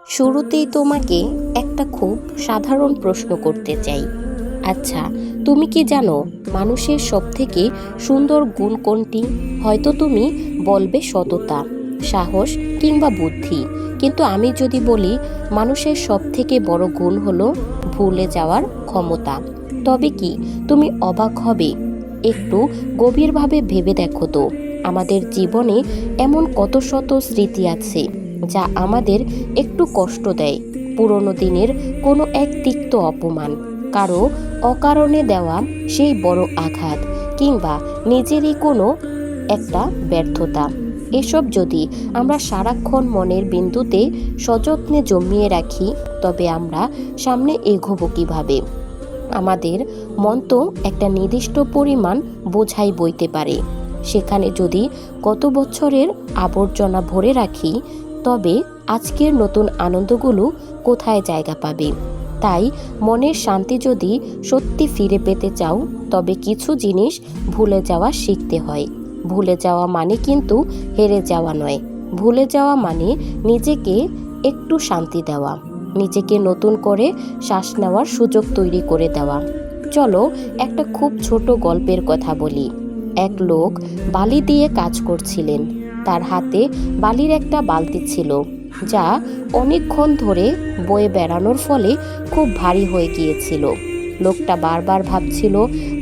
শুরুতেই তোমাকে একটা খুব সাধারণ প্রশ্ন করতে চাই। আচ্ছা, তুমি কি জানো মানুষের সবথেকে সুন্দর গুণ কোনটি? হয়তো তুমি বলবে সততা, সাহস কিংবা বুদ্ধি। কিন্তু আমি যদি বলি মানুষের সবথেকে বড় গুণ হলো ভুলে যাওয়ার ক্ষমতা, তবে কি তুমি অবাক হবে? একটু গভীরভাবে ভেবে দেখো তো, আমাদের জীবনে এমন কত শত স্মৃতি আছে যা আমাদের একটু কষ্ট দেয়। পুরনো দিনের কোনো এক তিক্ত অপমান, কারো অকারণে দেওয়া সেই বড় আঘাত, কিংবা নিজেরই কোনো একটা ব্যর্থতা। এসব যদি আমরা সারাক্ষণ মনের বিন্দুতে সযত্নে জমিয়ে রাখি, তবে আমরা সামনে এগোবো কিভাবে? আমাদের মন তো একটা নির্দিষ্ট পরিমাণ বোঝাই বইতে পারে। সেখানে যদি গত বছরের আবর্জনা ভরে রাখি, তবে আজকের নতুন আনন্দগুলো কোথায় জায়গা পাবে? তাই মনের শান্তি যদি সত্যি ফিরে পেতে চাও, তবে কিছু জিনিস ভুলে যাওয়া শিখতে হয়। ভুলে যাওয়া মানে কিন্তু হেরে যাওয়া নয়। ভুলে যাওয়া মানে নিজেকে একটু শান্তি দেওয়া, নিজেকে নতুন করে শ্বাস নেওয়ার সুযোগ তৈরি করে দেওয়া। চলো একটা খুব ছোট গল্পের কথা বলি। এক লোক বালি দিয়ে কাজ করছিলেন। তার হাতে বালির একটা বালতি ছিল, যা অনেকক্ষণ ধরে বয়ে বেড়ানোর ফলে খুব ভারী হয়ে গিয়েছিল। লোকটা বারবার ভাবছিল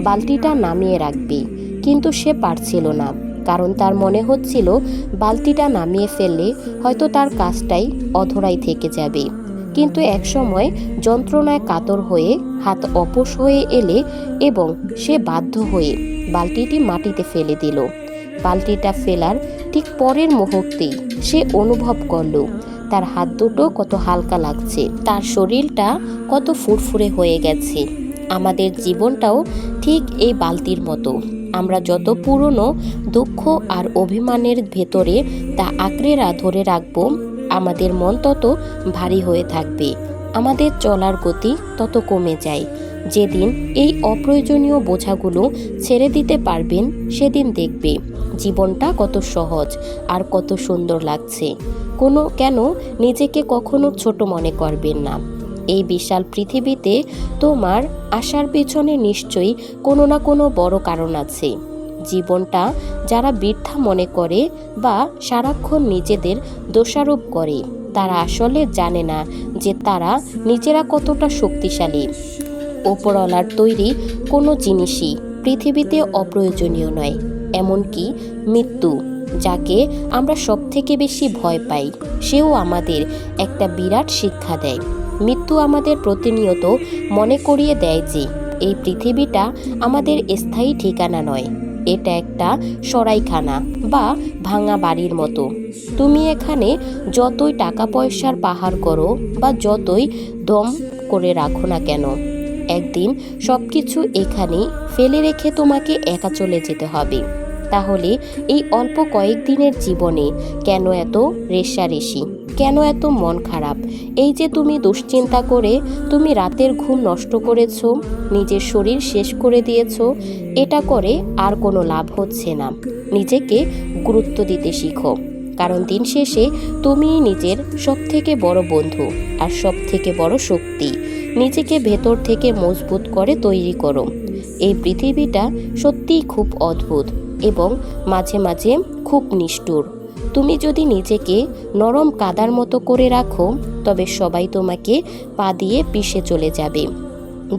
বালতিটা নামিয়ে রাখবে, কিন্তু সে পারছিল না। কারণ তার মনে হচ্ছিল বালতিটা নামিয়ে ফেললে হয়তো তার কাজটাই অধরাই থেকে যাবে। কিন্তু একসময় যন্ত্রণায় কাতর হয়ে হাত অবশ হয়ে এলে এবং সে বাধ্য হয়ে বালতিটি মাটিতে ফেলে দিল। বালতিটা ফেলার ঠিক পরের মুহূর্তেই সে অনুভব করল তার হাত দুটো কত হালকা লাগছে, তার শরীরটা কত ফুরফুরে হয়ে গেছে। আমাদের জীবনটাও ঠিক এই বালতির মতো। আমরা যত পুরনো দুঃখ আর অভিমানের ভেতরে তা আঁকড়ে ধরে রাখবো, আমাদের মন তত ভারী হয়ে থাকবে, আমাদের চলার গতি তত কমে যায়। যেদিন এই অপ্রয়োজনীয় বোঝাগুলো ছেড়ে দিতে পারবেন, সেদিন দেখবে জীবনটা কত সহজ আর কত সুন্দর লাগছে। কেন নিজেকে কখনো ছোট মনে করবেন না। এই বিশাল পৃথিবীতে তোমার আসার পেছনে নিশ্চয়ই কোনো না কোনো বড় কারণ আছে। জীবনটা যারা বৃথা মনে করে বা সারাক্ষণ নিজেদের দোষারোপ করে, তারা আসলে জানে না যে তারা নিজেরা কতটা শক্তিশালী। ওপরওয়ালার তৈরি কোনো জিনিসই পৃথিবীতে অপ্রয়োজনীয় নয়, এমনকি মৃত্যু, যাকে আমরা সবথেকে বেশি ভয় পাই, সেও আমাদের একটা বিরাট শিক্ষা দেয়। মৃত্যু আমাদের প্রতিনিয়ত মনে করিয়ে দেয় যে এই পৃথিবীটা আমাদের স্থায়ী ঠিকানা নয়, এটা একটা সরাইখানা বা ভাঙা বাড়ির মতো। তুমি এখানে যতই টাকা পয়সার পাহাড় করো বা যতই দম করে রাখো না কেন, একদিন সবকিছু এখানেই ফেলে রেখে তোমাকে একা চলে যেতে হবে। তাহলে এই অল্প কয়েকদিনের জীবনে কেন এত রেষারেষি, কেন এত মন খারাপ? এই যে তুমি দুশ্চিন্তা করে তুমি রাতের ঘুম নষ্ট করেছো, নিজের শরীর শেষ করে দিয়েছো, এটা করে আর কোনো লাভ হচ্ছে না। নিজেকে গুরুত্ব দিতে শিখো, কারণ দিন শেষে তুমিই নিজের সবথেকে বড় বন্ধু আর সবথেকে বড় শক্তি। নিজেকে ভেতর থেকে মজবুত করে তৈরি করো। এই পৃথিবীটা সত্যিই খুব অদ্ভুত এবং মাঝে মাঝে খুব নিষ্ঠুর। তুমি যদি নিজেকে নরম কাদার মতো করে রাখো, তবে সবাই তোমাকে পা দিয়ে পিষে চলে যাবে।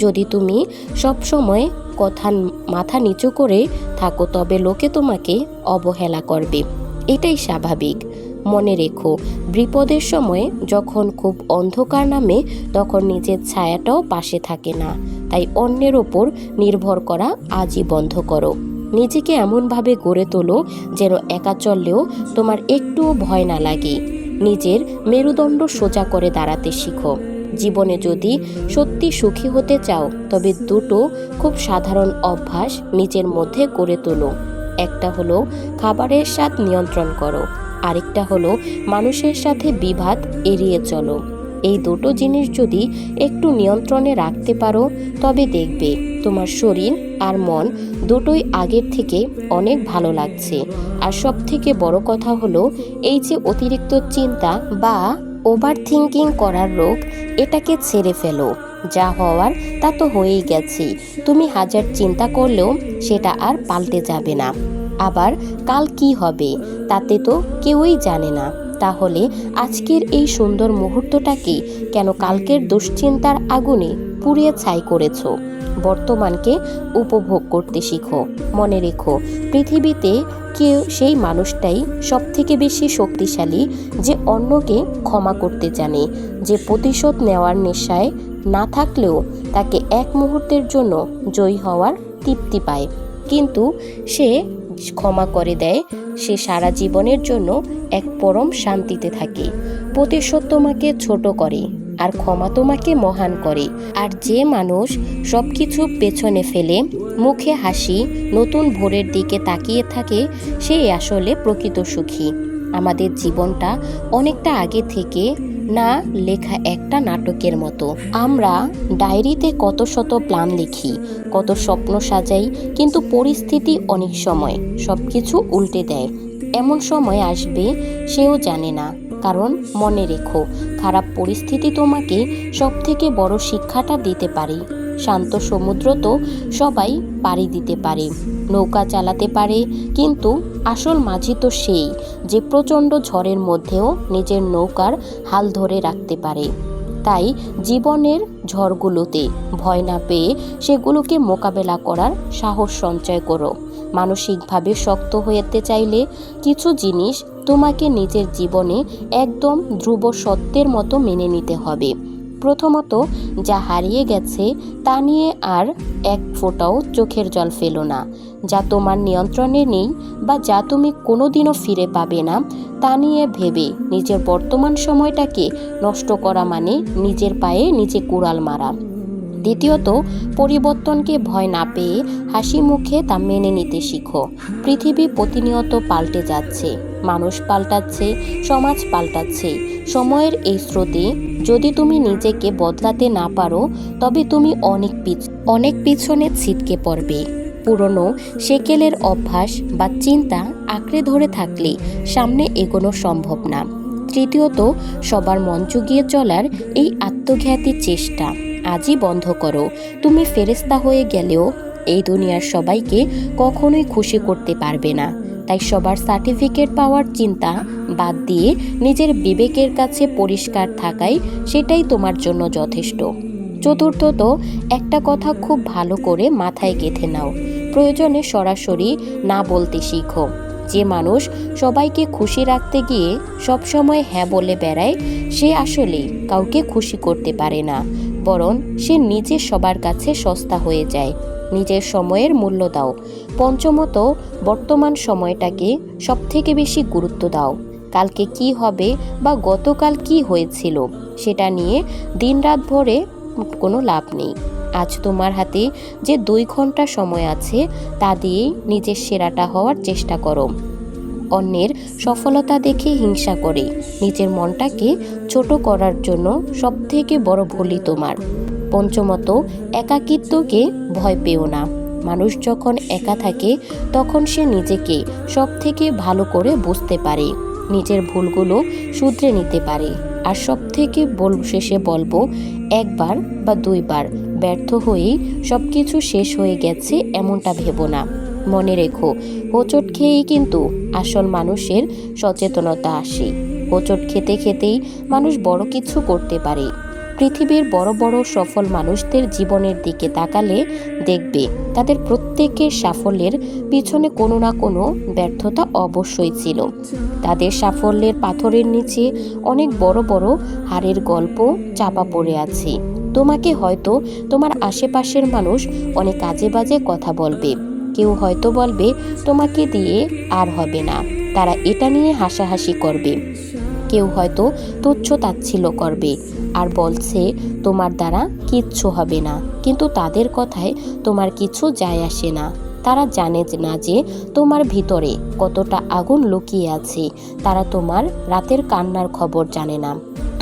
যদি তুমি সবসময় মাথা নিচু করে থাকো, তবে লোকে তোমাকে অবহেলা করবে। এটাই স্বাভাবিক। মনে রেখো, বিপদের সময় যখন খুব অন্ধকার নামে, তখন নিজের ছায়াটাও পাশে থাকে না। তাই অন্যের ওপর নির্ভর করা আজই বন্ধ করো। নিজেকে এমনভাবে গড়ে তোলো যেন একা চললেও তোমার একটুও ভয় না লাগে। নিজের মেরুদণ্ড সোজা করে দাঁড়াতে শিখো। জীবনে যদি সত্যি সুখী হতে চাও, তবে দুটো খুব সাধারণ অভ্যাস নিজের মধ্যে গড়ে তোলো। একটা হলো খাবারের স্বাদ নিয়ন্ত্রণ করো, আরেকটা হলো মানুষের সাথে বিবাদ এড়িয়ে চলো। এই দুটো জিনিস যদি একটু নিয়ন্ত্রণে রাখতে পারো, তবে দেখবে তোমার শরীর আর মন দুটোই আগের থেকে অনেক ভালো লাগছে। আর সব থেকে বড় কথা হলো, এই যে অতিরিক্ত চিন্তা বা ওভার থিঙ্কিং করার রোগ, এটাকে ছেড়ে ফেলো। যা হওয়ার তা তো হয়েই গেছে। তুমি হাজার চিন্তা করলেও সেটা আর পাল্টে যাবে না। আবার কাল কি হবে তাতে তো কেউই জানে না। তাহলে আজকের এই সুন্দর মুহূর্তটাকে কেন কালকের দুশ্চিন্তার আগুনে পুড়িয়ে ছাই করেছো? বর্তমানকে উপভোগ করতে শিখো। মনে রেখো, পৃথিবীতে কেউ সেই মানুষটাই সব থেকে বেশি শক্তিশালী যে অন্যকে ক্ষমা করতে জানে, যে প্রতিশোধ নেওয়ার নেশায় না থাকলেও তাকে এক মুহূর্তের জন্য জয়ী হওয়ার তৃপ্তি পায়। কিন্তু সে ক্ষমা করে দেয়, সে সারা জীবনের জন্য এক পরম শান্তিতে থাকে। প্রতিশোধ তোমাকে ছোট করে আর ক্ষমা তোমাকে মহান করে। আর যে মানুষ সব কিছু পেছনে ফেলে মুখে হাসি নতুন ভোরের দিকে তাকিয়ে থাকে, সেই আসলে প্রকৃত সুখী। আমাদের জীবনটা অনেকটা আগে থেকে না লেখা একটা নাটকের মতো। আমরা ডায়েরিতে কত শত প্ল্যান লিখি, কত স্বপ্ন সাজাই, কিন্তু পরিস্থিতি অনেক সময় সব কিছু উল্টে দেয়। এমন সময় আসবে সেও জানে না। কারণ মনে রেখো, খারাপ পরিস্থিতি তোমাকে সব থেকে বড় শিক্ষাটা দিতে পারে। শান্ত সমুদ্র তো সবাই পাড়ি দিতে পারে, নৌকা চালাতে পারে, কিন্তু আসল মাঝি তো সেই যে প্রচণ্ড ঝড়ের মধ্যেও নিজের নৌকার হাল ধরে রাখতে পারে। তাই জীবনের ঝড়গুলোতে ভয় না পেয়ে সেগুলোকে মোকাবেলা করার সাহস সঞ্চয় করো। মানসিকভাবে শক্ত হতে চাইলে কিছু জিনিস তোমাকে নিজের জীবনে একদম ধ্রুব সত্যের মতো মেনে নিতে হবে। প্রথমত, যা হারিয়ে গেছে তা নিয়ে আর এক ফোঁটাও চোখের জল ফেলো না। যা তোমার নিয়ন্ত্রণে নেই বা যা তুমি কোনোদিনও ফিরে পাবে না, তা নিয়ে ভেবে নিজের বর্তমান সময়টাকে নষ্ট করা মানে নিজের পায়ে নিজে কুড়াল মারা। দ্বিতীয়ত, পরিবর্তনকে ভয় না পেয়ে হাসি মুখে তা মেনে নিতে শিখো। পৃথিবী প্রতিনিয়ত পাল্টে যাচ্ছে, মানুষ পাল্টাচ্ছে, সমাজ পাল্টাচ্ছে। সময়ের এই স্রোতে যদি তুমি নিজেকে বদলাতে না পারো, তবে তুমি অনেক পিছনে ছিটকে পড়বে। পুরনো সেকেলের অভ্যাস বা চিন্তা আঁকড়ে ধরে থাকলে সামনে এগোনো সম্ভব না। তৃতীয়ত, সবার মন জুগিয়ে চলার এই আত্মঘাতী চেষ্টা আজই বন্ধ করো। তুমি ফেরেশতা হয়ে গেলেও এই দুনিয়ার সবাইকে কখনোই খুশি করতে পারবে না। তাই সবার সার্টিফিকেট পাওয়ার চিন্তা বাদ দিয়ে নিজের বিবেকের কাছে পরিষ্কার থাকাই সেটাই তোমার জন্য যথেষ্ট। চতুর্থত, একটা কথা খুব ভালো করে মাথায় গেঁথে নাও, প্রয়োজনে সরাসরি না বলতে শিখো। যে মানুষ সবাইকে খুশি রাখতে গিয়ে সবসময় হ্যাঁ বলে বেড়ায়, সে আসলে কাউকে খুশি করতে পারে না, বরং সে নিজে সবার কাছে সস্তা হয়ে যায়। নিজের সময়ের মূল্য দাও। পঞ্চমত, বর্তমান সময়টাকে সবথেকে বেশি গুরুত্ব দাও। কালকে কি হবে বা গতকাল কি হয়েছিল সেটা নিয়ে দিনরাত ভরে কোনো লাভ নেই। আজ তোমার হাতে যে 2 ঘন্টা সময় আছে তা দিয়েই নিজের সেরাটা হওয়ার চেষ্টা করো। অন্যের সফলতা দেখে হিংসা করে নিজের মনটাকে ছোট করার জন্য সবথেকে বড় ভুলই তোমার। পঞ্চমত, একাকিত্বকে ভয় পেও না। মানুষ যখন একা থাকে তখন সে নিজেকে সব থেকে ভালো করে বুঝতে পারে, নিজের ভুলগুলো শুধরে নিতে পারে। আর সব থেকে শেষে বলবো, একবার বা 2 বার ব্যর্থ হয়েই সব কিছু শেষ হয়ে গেছে এমনটা ভেবো না। মনে রেখো, হোঁচট খেয়েই কিন্তু আসল মানুষের সচেতনতা আসে। হোঁচট খেতে খেতেই মানুষ বড় কিছু করতে পারে। পৃথিবীর বড় বড় সফল মানুষদের জীবনের দিকে তাকালে দেখবে তাদের প্রত্যেকের সাফল্যের পিছনে কোনো না কোনো ব্যর্থতা অবশ্যই ছিল। তাদের সাফল্যের পাথরের নিচে অনেক বড় বড় হারের গল্প চাপা পড়ে আছে। তোমাকে হয়তো তোমার আশেপাশের মানুষ অনেক আজে বাজে কথা বলবে, কেউ হয়তো বলবে তোমাকে দিয়ে আর হবে না, তারা এটা নিয়ে হাসাহাসি করবে। কেউ হয়তো তুচ্ছ তাচ্ছিল্য করবে আর বলছে তোমার দ্বারা কিচ্ছু হবে না, কিন্তু তাদের কথায় তোমার কিছু যায় আসে না। তারা জানে না যে তোমার ভিতরে কতটা আগুন লুকিয়ে আছে। তারা তোমার রাতের কান্নার খবর জানে না,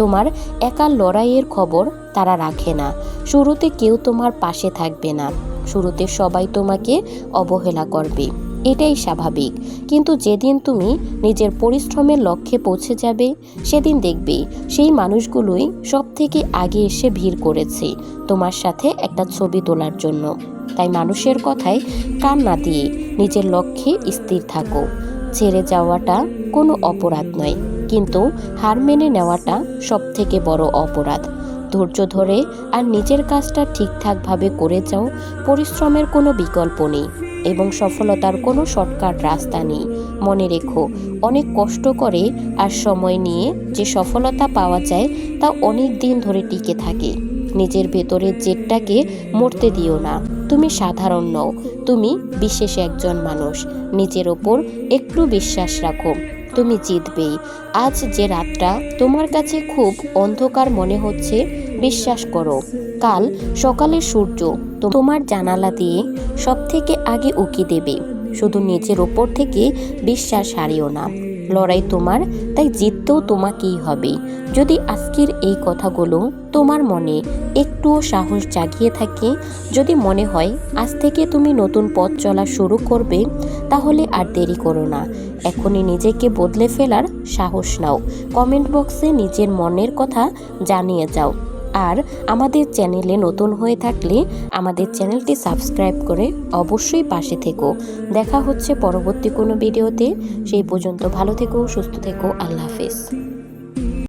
তোমার একা লড়াইয়ের খবর তারা রাখে না। শুরুতে কেউ তোমার পাশে থাকবে না, শুরুতে সবাই তোমাকে অবহেলা করবে, এটাই স্বাভাবিক। কিন্তু যেদিন তুমি নিজের পরিশ্রমের লক্ষ্যে পৌঁছে যাবে, সেদিন দেখবে সেই মানুষগুলোই সব থেকে আগে এসে ভিড় করেছে তোমার সাথে একটা ছবি তোলার জন্য। তাই মানুষের কথায় কান না দিয়ে নিজের লক্ষ্যে স্থির থাকো। ছেড়ে যাওয়াটা কোনো অপরাধ নয়, কিন্তু হার মেনে নেওয়াটা সব থেকে বড় অপরাধ। ধৈর্য ধরে আর নিজের কাজটা ঠিকঠাকভাবে করে যাও। পরিশ্রমের কোনো বিকল্প নেই এবং সফলতার কোনো শর্টকাট রাস্তা নেই। মনে রেখো, অনেক কষ্ট করে আর সময় নিয়ে যে সফলতা পাওয়া যায় তা অনেক দিন ধরে টিকে থাকে। নিজের ভেতরের জেদটাকে মরতে দিও না। তুমি সাধারণ নও, তুমি বিশেষ একজন মানুষ। নিজের ওপর একটু বিশ্বাস রাখো, তুমি জিতবেই। আজ যে রাতটা তোমার কাছে খুব অন্ধকার মনে হচ্ছে, বিশ্বাস করো কাল সকালের সূর্য তোমার জানালা দিয়ে সব থেকে আগে উকি দেবে। শুধু নিজের ওপর থেকে বিশ্বাস হারিও না। লড়াই তোমার, তাই জিততেও তোমাকেই হবে। যদি আজকের এই কথাগুলো তোমার মনে একটুও সাহস জাগিয়ে থাকে, যদি মনে হয় আজ থেকে তুমি নতুন পথ চলা শুরু করবে, তাহলে আর দেরি করো না। এখনই নিজেকে বদলে ফেলার সাহস নাও। কমেন্ট বক্সে নিজের মনের কথা জানিয়ে যাও। আর আমাদের চ্যানেলে নতুন হয়ে থাকলে আমাদের চ্যানেলটি সাবস্ক্রাইব করে অবশ্যই পাশে থেকো। দেখা হচ্ছে পরবর্তী কোনো ভিডিওতে। সেই পর্যন্ত ভালো থেকো, সুস্থ থেকো। আল্লাহ হাফেজ।